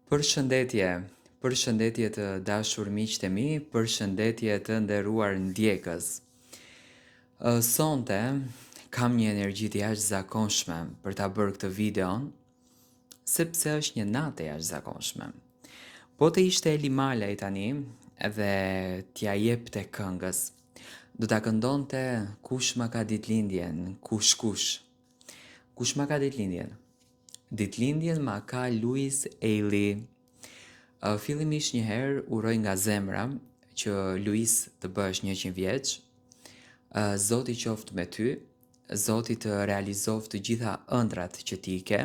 Përshëndetje, përshëndetje të dashur miqtë e mi, përshëndetje të nderuar ndjekës. Sonte kam një energji të jashtëzakonshme për ta bërë këtë videon, sepse është një natë e jashtëzakonshme. Po të ishte Eli Malaj tani dhe t'ja jepte këngës, do ta këndonte kush ma ka ditëlindjen, kush. Kush ma ka ditëlindjen? Ditëlindjen ma ka Luis Eili. Fillimisht njëherë uroj nga zemra që Luis të bësh 100 vjeç. Zoti qoftë me ty, Zoti të realizoft të gjitha ëndrat që ti ke,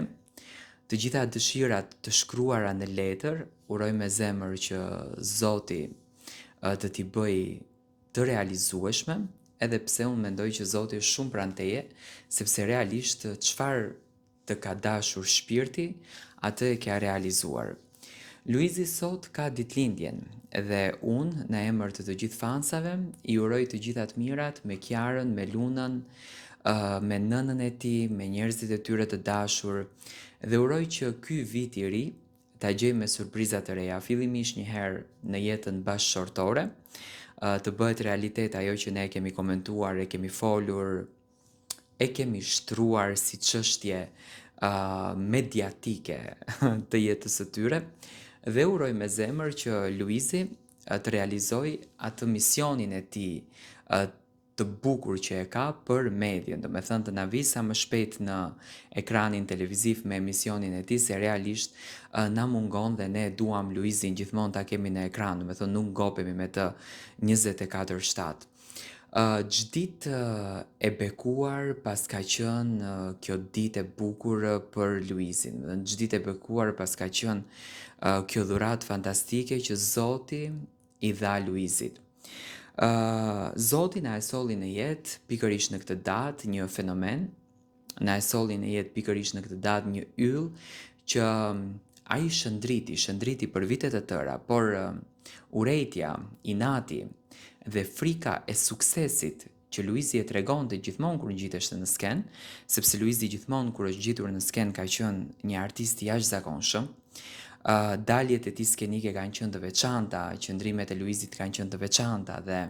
të gjitha dëshirat të shkruara në letër, uroj me zemër që Zoti të t'i bëj të realizueshme, edhe pse unë mendoj që Zoti është shumë pranë teje, sepse realisht çfarë të ka dashur shpirti, atë e ka realizuar. Luizi sot ka ditëlindjen dhe unë në emër të gjithë fansave i uroj të gjitha të mirat me Kiarën, me Lunën, me nënën e tij, me njerëzit e tyre të dashur dhe uroj që ky vit i ri ta gjej me surpriza të reja, fillimisht një herë në jetën bashkëshortore, të bëhet realitet ajo që ne kemi komentuar, e kemi folur, e kemi shtruar si çështje mediatike të jetës së tyre dhe uroj me zemër që Luizi të realizoj atë misionin e tij të bukur që e ka për medien, do me thënë të na vi sa më shpejt në ekranin televiziv me emisionin e tij, se realisht na mungon dhe ne duam Luizin gjithmonë ta kemi në ekran, do me thënë nuk ngopemi me të 24/7. Ç'ditë e bekuar pas ka qenë kjo ditë e bukur për Luizin. Ç'ditë e bekuar pas ka qenë kjo dhuratë fantastike që Zoti i dha Luizit. Zoti na e solli në jetë pikërisht në këtë datë një fenomen, na e solli në jetë pikërisht në këtë datë një yll që ai shëndriti për vite të tëra, por urrejtja, inati dhe frika e suksesit që Luizi e tregonte gjithmonë kur ngjiteshte në skenë, sepse Luizi gjithmonë kur është ngjitur në skenë ka qenë një artist i jashtëzakonshëm. Daljet e tij skenike kanë qenë të veçanta, qëndrimet e Luizit kanë qenë të veçanta dhe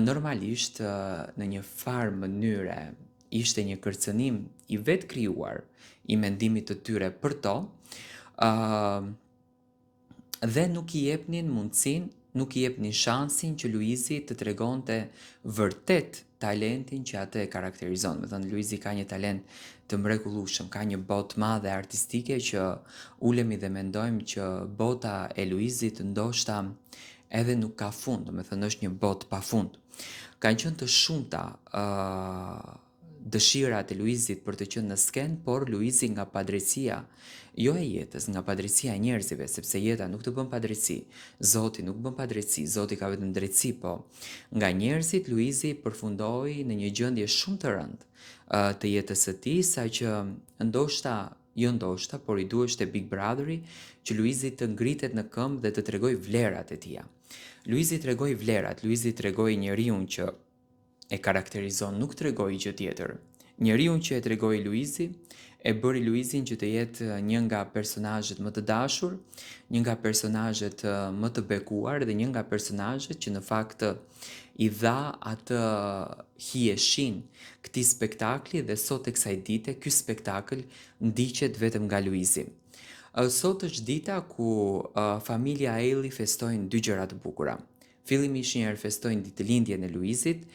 normalisht në një farë mënyre ishte një kërcënim i vetë krijuar i mendimit të tyre për to, dhe nuk i jepnin mundësinë, nuk i jepnin shansin që Luizi të tregonte vërtet talentin që atë e karakterizon. Me thënë, Luizi ka një talent të mrekullueshëm, ka një botë madhe artistike që ulemi dhe mendojmë që bota e Luizit ndoshta edhe nuk ka fund, me thënë është një botë pa fund. Kanë qenë të shumta dëshirat e Luizit për të qenë në skenë, por Luizi nga padrejësia, jo e jetës, nga padrejësia e njerëzive, sepse jeta nuk të bën padrejësi, Zoti nuk bën padrejësi, Zoti ka vetëm drejtësi, po nga njerëzit Luizi përfundoi në një gjendje shumë të rëndë të jetës së tij, saqë ndoshta, por i duhej te Big Brotheri që Luizi të ngritet në këmbë dhe të tregoj vlerat e tija. Luizi tregoi vlerat, Luizi tregoi njeriu që e karakterizon, nuk tregoi gjë tjetër. Njeriu që e tregoi Luizi e bëri Luizin që të jetë një nga personazhet më të dashur, një nga personazhet më të bekuar dhe një nga personazhet që në fakt i dha atë hijeshin këtij spektakli dhe sot e kësaj dite ky spektakël ndiqet vetëm nga Luizi. Sot është dita ku familja Eili festojnë dy gjëra të bukura. Fillimisht njëherë festojnë ditëlindjen e Luizit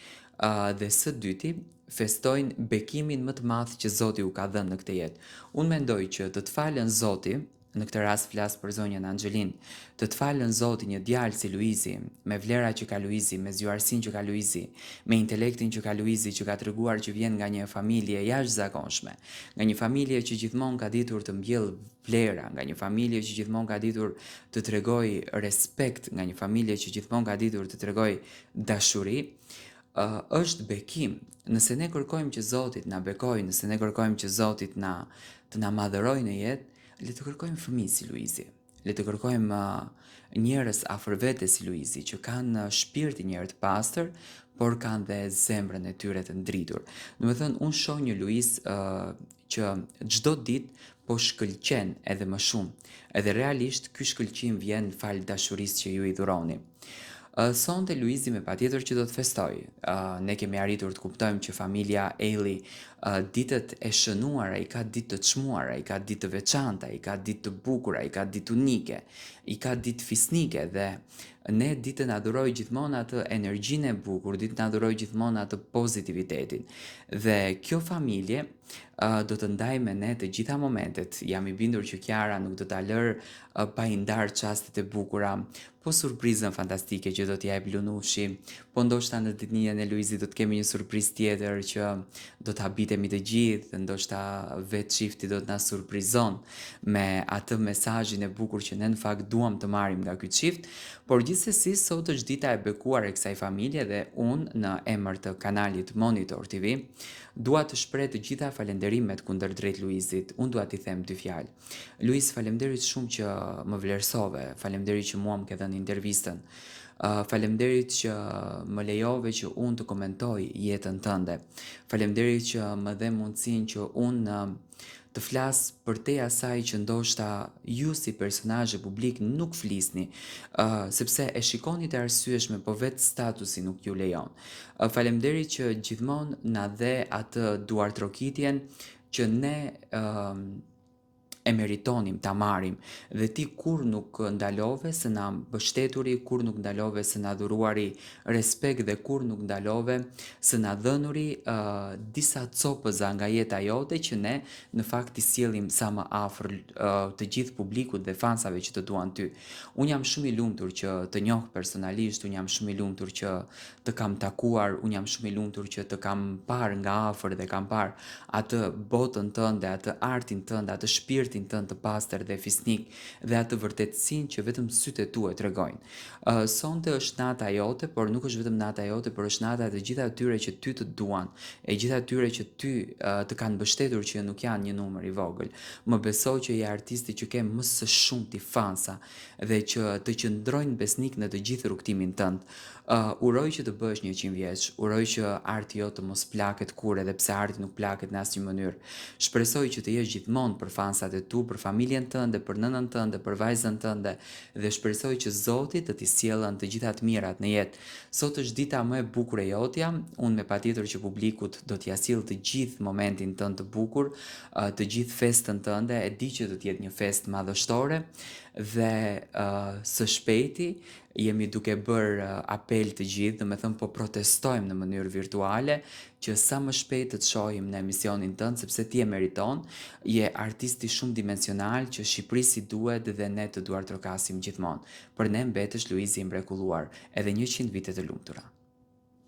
dhe së dyti festojnë bekimin më të madh që Zoti u ka dhënë në këtë jetë. Unë mendoj që të të falën Zoti, në këtë rast flas për zonjën Anxhelin, të të falën Zoti një djalë si Luizi, me vlerat që ka Luizi, me zgjuarsinë që ka Luizi, me intelektin që ka Luizi, që ka treguar që vjen nga një familje jashtëzakonshme, nga një familje që gjithmonë ka ditur të mbjellë vlera, nga një familje që gjithmonë ka ditur të tregojë respekt, nga një familje që gjithmonë ka ditur të tregojë dashuri, është bekim. Nëse ne kërkojmë që Zoti të na bekojë, nëse ne kërkojmë që Zoti të na madhërojë në jetë, le të kërkojmë fëmijë si Luizi. Le të kërkojmë njerëz afër vetes si Luizi, që kanë shpirtin një herë të pastër, por kanë dhe zemrën e tyre të ndritur. Do të thënë, unë shoh një Luiz që çdo ditë po shkëlqen edhe më shumë. Edhe realisht ky shkëlqim vjen fal dashurisë që ju i dhuroni. Sonte Luizi me patjetër që do të festoj. Ne kemi arritur të kuptojmë që familja Eli ditët e shënuara, i ka ditë të çmuara, i ka ditë të veçanta, i ka ditë të bukura, i ka ditë unike, i ka ditë fisnike dhe ne ditë na dhuroj gjithmonë atë energjinë e bukur, ditë na dhuroj gjithmonë atë pozitivitetin. Dhe kjo familje do të ndaj me ne të gjitha momentet. Jam i bindur që Kiara nuk do ta lër pa i ndarë çastet e bukura, po surprizën fantastike që do t'ja jep Lunushi, po ndoshta në ditëlindjen e Luizit do të kemi një surprizë tjetër që do të habitemi të gjithë, ndoshta vetë çifti do të na surprizon me atë mesazhin e bukur që ne në fakt duam të marrim nga ky çift, por gjithsesi sot është dita e bekuar e kësaj familje dhe unë në emër të kanalit Monitor TV dua të shpreh të gjitha falënderimet kundërdrejt Luizit. Unë dua t'i them dy fjalë. Luiz, faleminderit shumë që më vlerësove, faleminderit që mua më ke dhënë intervistën. Faleminderit që më lejove që unë të komentoj jetën tënde. Faleminderit që më dhe mundësinë që unë të flas për te asaj që ndoshta ju si personazhe publik nuk flisni, sepse e shikoni të arsyeshme, po vetë statusi nuk ju lejon. Faleminderit që gjithmonë na dhe atë duartrokitjen që ne e meritonim ta marrim dhe ti kur nuk ndalove se na mbështeturi, kur nuk ndalove se na dhuruari respekt dhe kur nuk ndalove se na dhënuri disa copëza nga jeta jote që ne në fakt i sjellim sa më afër të gjithë publikut dhe fansave që të duan ty. Unë jam shumë i lumtur që të njoh personalisht, unë jam shumë i lumtur që të kam takuar, unë jam shumë i lumtur që të kam parë nga afër dhe kam parë atë botën tënde, atë artin tënde, atë shpirtin tënd të pastër dhe fisnik dhe atë vërtetësinë që vetëm sytë e tua tregojnë. Sonte është nata jote, por nuk është vetëm nata jote, por është nata e të gjitha atyre që ty të duan, e gjitha atyre që ty të kanë mbështetur që nuk janë një numër i vogël. Më besoj që je artisti që ke më së shumti fansa dhe që të qëndrojnë besnik në të gjithë rrugtimin tënd. Uroj që të bëhesh 100 vjeç, uroj që arti jot të mos plaket kurrë edhe pse arti nuk plaket në asnjë mënyrë. Shpresoj që të jesh gjithmonë për fansat e tu, për familjen tënde, për nënën tënde, për vajzën tënde dhe shpresoj që Zoti të t'i sjellën të gjitha të mirat në jetë. Sot është dita më e bukur e jotja, unë me patjetër që publikut do t'ja sjell të gjithë momentin tënd të bukur, të gjithë festën tënde, e di që do të jetë një festë madhështore dhe së shpejti jemi duke bërë apel të gjithë, do me thënë po protestojmë në mënyrë virtuale që sa më shpejt të shohim në emisionin tënd sepse ti e meriton, je artisti shumë dimensional që Shqipërisi duhet dhe ne të duartrokasim gjithmonë. Për ne mbetesh Luizi i mrekulluar, edhe 100 vite të lumtura.